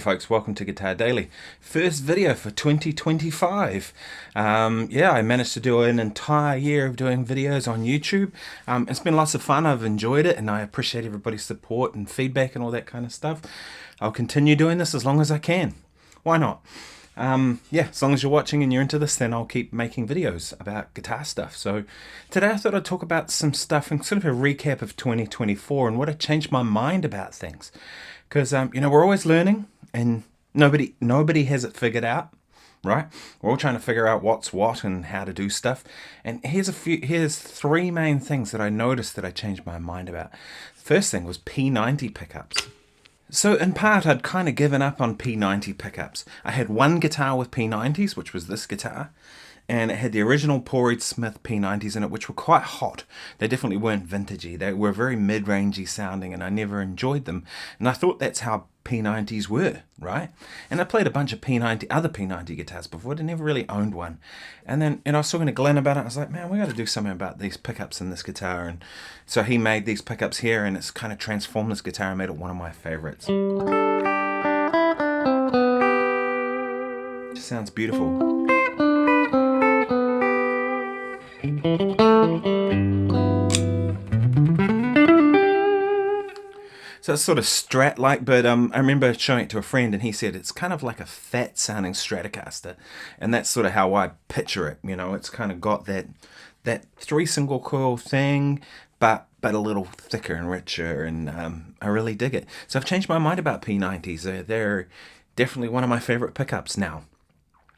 folks, welcome to Guitar Daily. First video for 2025. Yeah, I managed to do an entire year of doing videos on YouTube. It's been lots of fun, I've enjoyed it, and I appreciate everybody's support and feedback and all that kind of stuff. I'll continue doing this as long as I can. Why not? Yeah, as long as you're watching and you're into this, then I'll keep making videos about guitar stuff. So today I thought I'd talk about some stuff and sort of a recap of 2024 and what I changed my mind about things. Because, you know, we're always learning and nobody has it figured out, right? We're all trying to figure out what's what and how to do stuff. And here's three main things that I noticed that I changed my mind about. First thing was P90 pickups. So in part, I'd kind of given up on P90 pickups. I had one guitar with P90s, which was this guitar, and it had the original Paul Reed Smith P90s in it, which were quite hot. They definitely weren't vintagey. They were very mid-rangey sounding, and I never enjoyed them. And I thought that's how P90s were, right? And I played a bunch of other P90 guitars before, but I never really owned one. And then, I was talking to Glenn about it. I was like, man, we got to do something about these pickups in this guitar. And so he made these pickups here, and it's kind of transformed this guitar and made it one of my favorites. It just sounds beautiful. So it's sort of Strat-like, but I remember showing it to a friend and he said it's kind of like a fat-sounding Stratocaster, and that's sort of how I picture it. You know, it's kind of got that three single coil thing, but a little thicker and richer, and I really dig it. So I've changed my mind about P90s. They're definitely one of my favorite pickups now.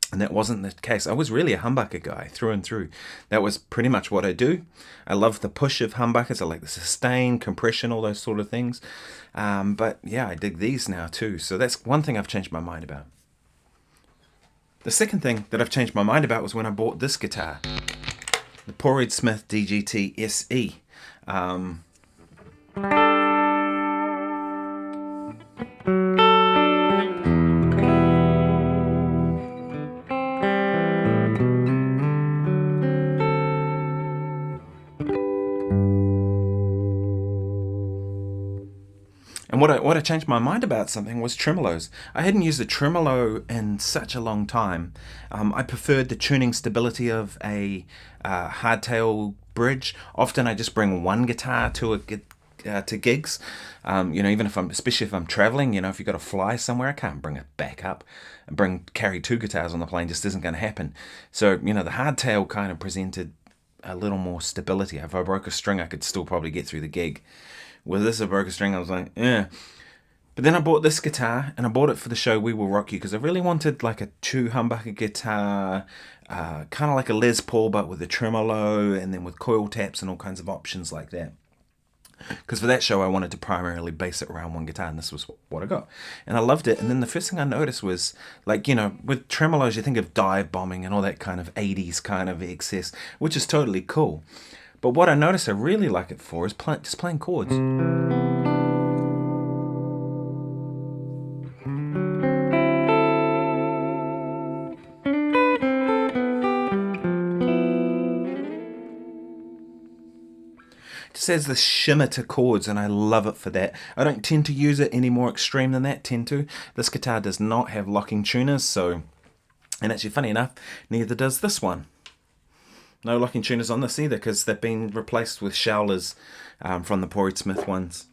And that wasn't the case. I was really a humbucker guy through and through. That was pretty much what I do. I love the push of humbuckers. I like the sustain, compression, all those sort of things. But yeah, I dig these now too. So that's one thing I've changed my mind about. The second thing that I've changed my mind about was when I bought this guitar, the Paul Reed Smith DGT SE. And what I changed my mind about something was tremolos. I hadn't used a tremolo in such a long time. I preferred the tuning stability of a hardtail bridge. Often I just bring one guitar to gigs. You know, especially if I'm traveling, you know, if you've got to fly somewhere, I can't bring it back up and carry two guitars on the plane. Just isn't going to happen. So, you know, the hardtail kind of presented a little more stability. If I broke a string, I could still probably get through the gig. With this, I broke a string, I was like, eh. But then I bought this guitar, and I bought it for the show We Will Rock You, because I really wanted like a two humbucker guitar, kind of like a Les Paul, but with a tremolo, and then with coil taps and all kinds of options like that. Because for that show, I wanted to primarily base it around one guitar, and this was what I got. And I loved it, and then the first thing I noticed was, like, you know, with tremolos, you think of dive bombing and all that kind of 80s kind of excess, which is totally cool. But what I noticed I really like it for is just playing chords. It just adds this shimmer to chords, and I love it for that. I don't tend to use it any more extreme than that, This guitar does not have locking tuners, so... And actually, funny enough, neither does this one. No locking tuners on this either, because they've been replaced with Schowlers from the Paul Reed Smith ones.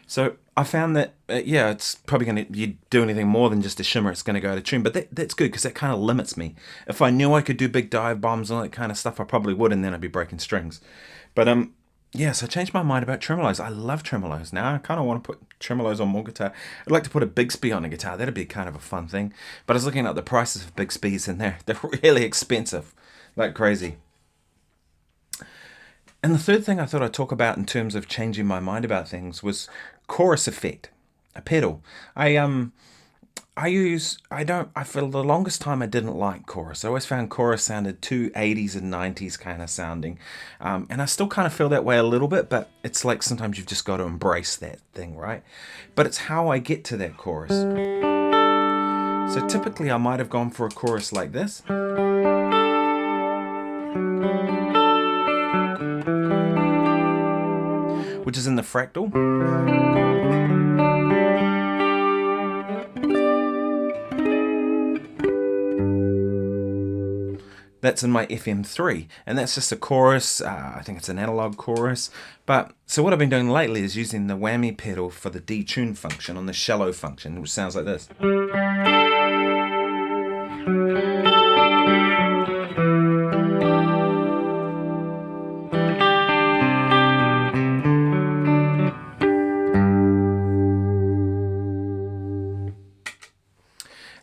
So I found that, yeah, it's probably going to, you do anything more than just a shimmer, it's going to go out of tune. But that's good, because that kind of limits me. If I knew I could do big dive bombs and all that kind of stuff, I probably would, and then I'd be breaking strings. But yeah, so I changed my mind about tremolos. I love tremolos now. I kind of want to put tremolos on more guitar. I'd like to put a Bigsby on a guitar. That'd be kind of a fun thing. But I was looking at the prices of Bigsbys, and they're really expensive, like crazy. And the third thing I thought I'd talk about in terms of changing my mind about things was chorus effect, a pedal. For the longest time I didn't like chorus. I always found chorus sounded too 80s and 90s kind of sounding. And I still kind of feel that way a little bit, but it's like sometimes you've just got to embrace that thing, right? But it's how I get to that chorus. So typically I might have gone for a chorus like this. Which is in the fractal. That's in my FM3, and that's just a chorus. I think it's an analog chorus. But so what I've been doing lately is using the whammy pedal for the detune function on the shallow function, which sounds like this.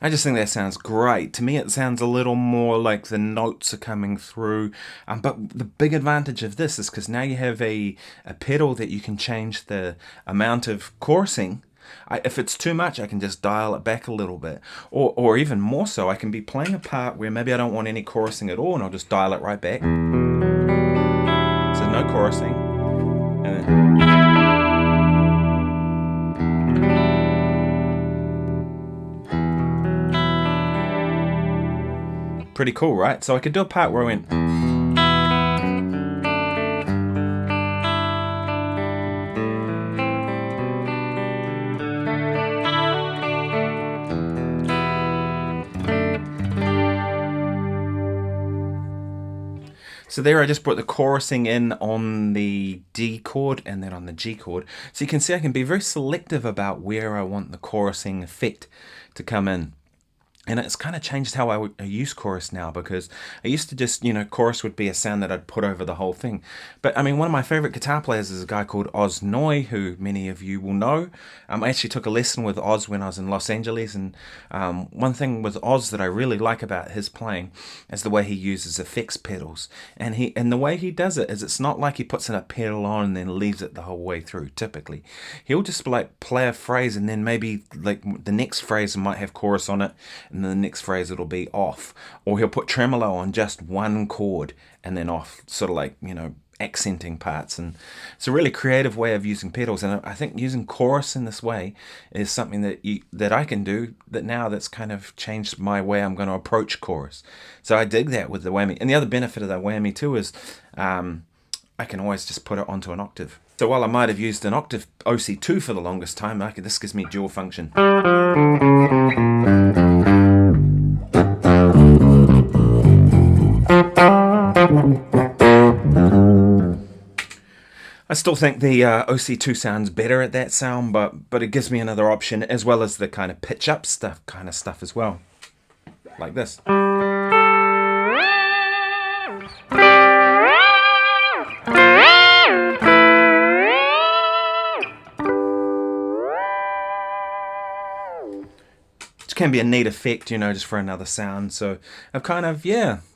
I just think that sounds great. To me, it sounds a little more like the notes are coming through. But the big advantage of this is because now you have a pedal that you can change the amount of chorusing. If it's too much, I can just dial it back a little bit. Or even more so, I can be playing a part where maybe I don't want any chorusing at all, and I'll just dial it right back. So no chorusing. And then pretty cool, right? So I could do a part where I went. So there I just brought the chorusing in on the D chord and then on the G chord. So you can see I can be very selective about where I want the chorusing effect to come in. And it's kind of changed how I use chorus now, because I used to just, chorus would be a sound that I'd put over the whole thing. But I mean, one of my favorite guitar players is a guy called Oz Noy, who many of you will know. I actually took a lesson with Oz when I was in Los Angeles, and one thing with Oz that I really like about his playing is the way he uses effects pedals. And the way he does it is, it's not like he puts in a pedal on and then leaves it the whole way through. Typically, he'll just like play a phrase, and then maybe like the next phrase might have chorus on it, and then the next phrase it'll be off. Or he'll put tremolo on just one chord and then off, sort of like, accenting parts. And it's a really creative way of using pedals, and I think using chorus in this way is something that I can do that's kind of changed my way I'm going to approach chorus. So I dig that with the whammy. And the other benefit of the whammy too is I can always just put it onto an octave. So while I might have used an octave OC2 for the longest time, this gives me dual function. I still think the OC2 sounds better at that sound, but it gives me another option, as well as the kind of pitch up stuff as well, like this. Which can be a neat effect, just for another sound. So I've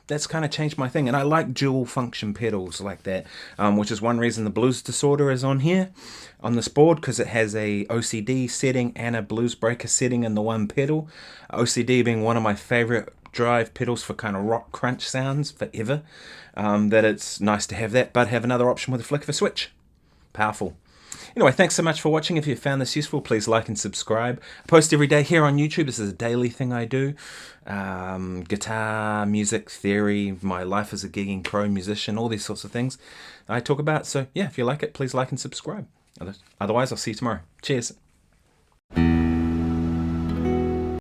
that's kind of changed my thing, and I like dual function pedals like that, which is one reason the Blues Disorder is on here, on this board, because it has a OCD setting and a Blues Breaker setting in the one pedal. OCD being one of my favorite drive pedals for kind of rock crunch sounds forever, that it's nice to have that, but have another option with a flick of a switch. Powerful. Anyway, thanks so much for watching. If you found this useful, please like and subscribe. I post every day here on YouTube. This is a daily thing I do. Guitar, music, theory, my life as a gigging pro musician, all these sorts of things I talk about. So yeah, if you like it, please like and subscribe. Otherwise, I'll see you tomorrow. Cheers.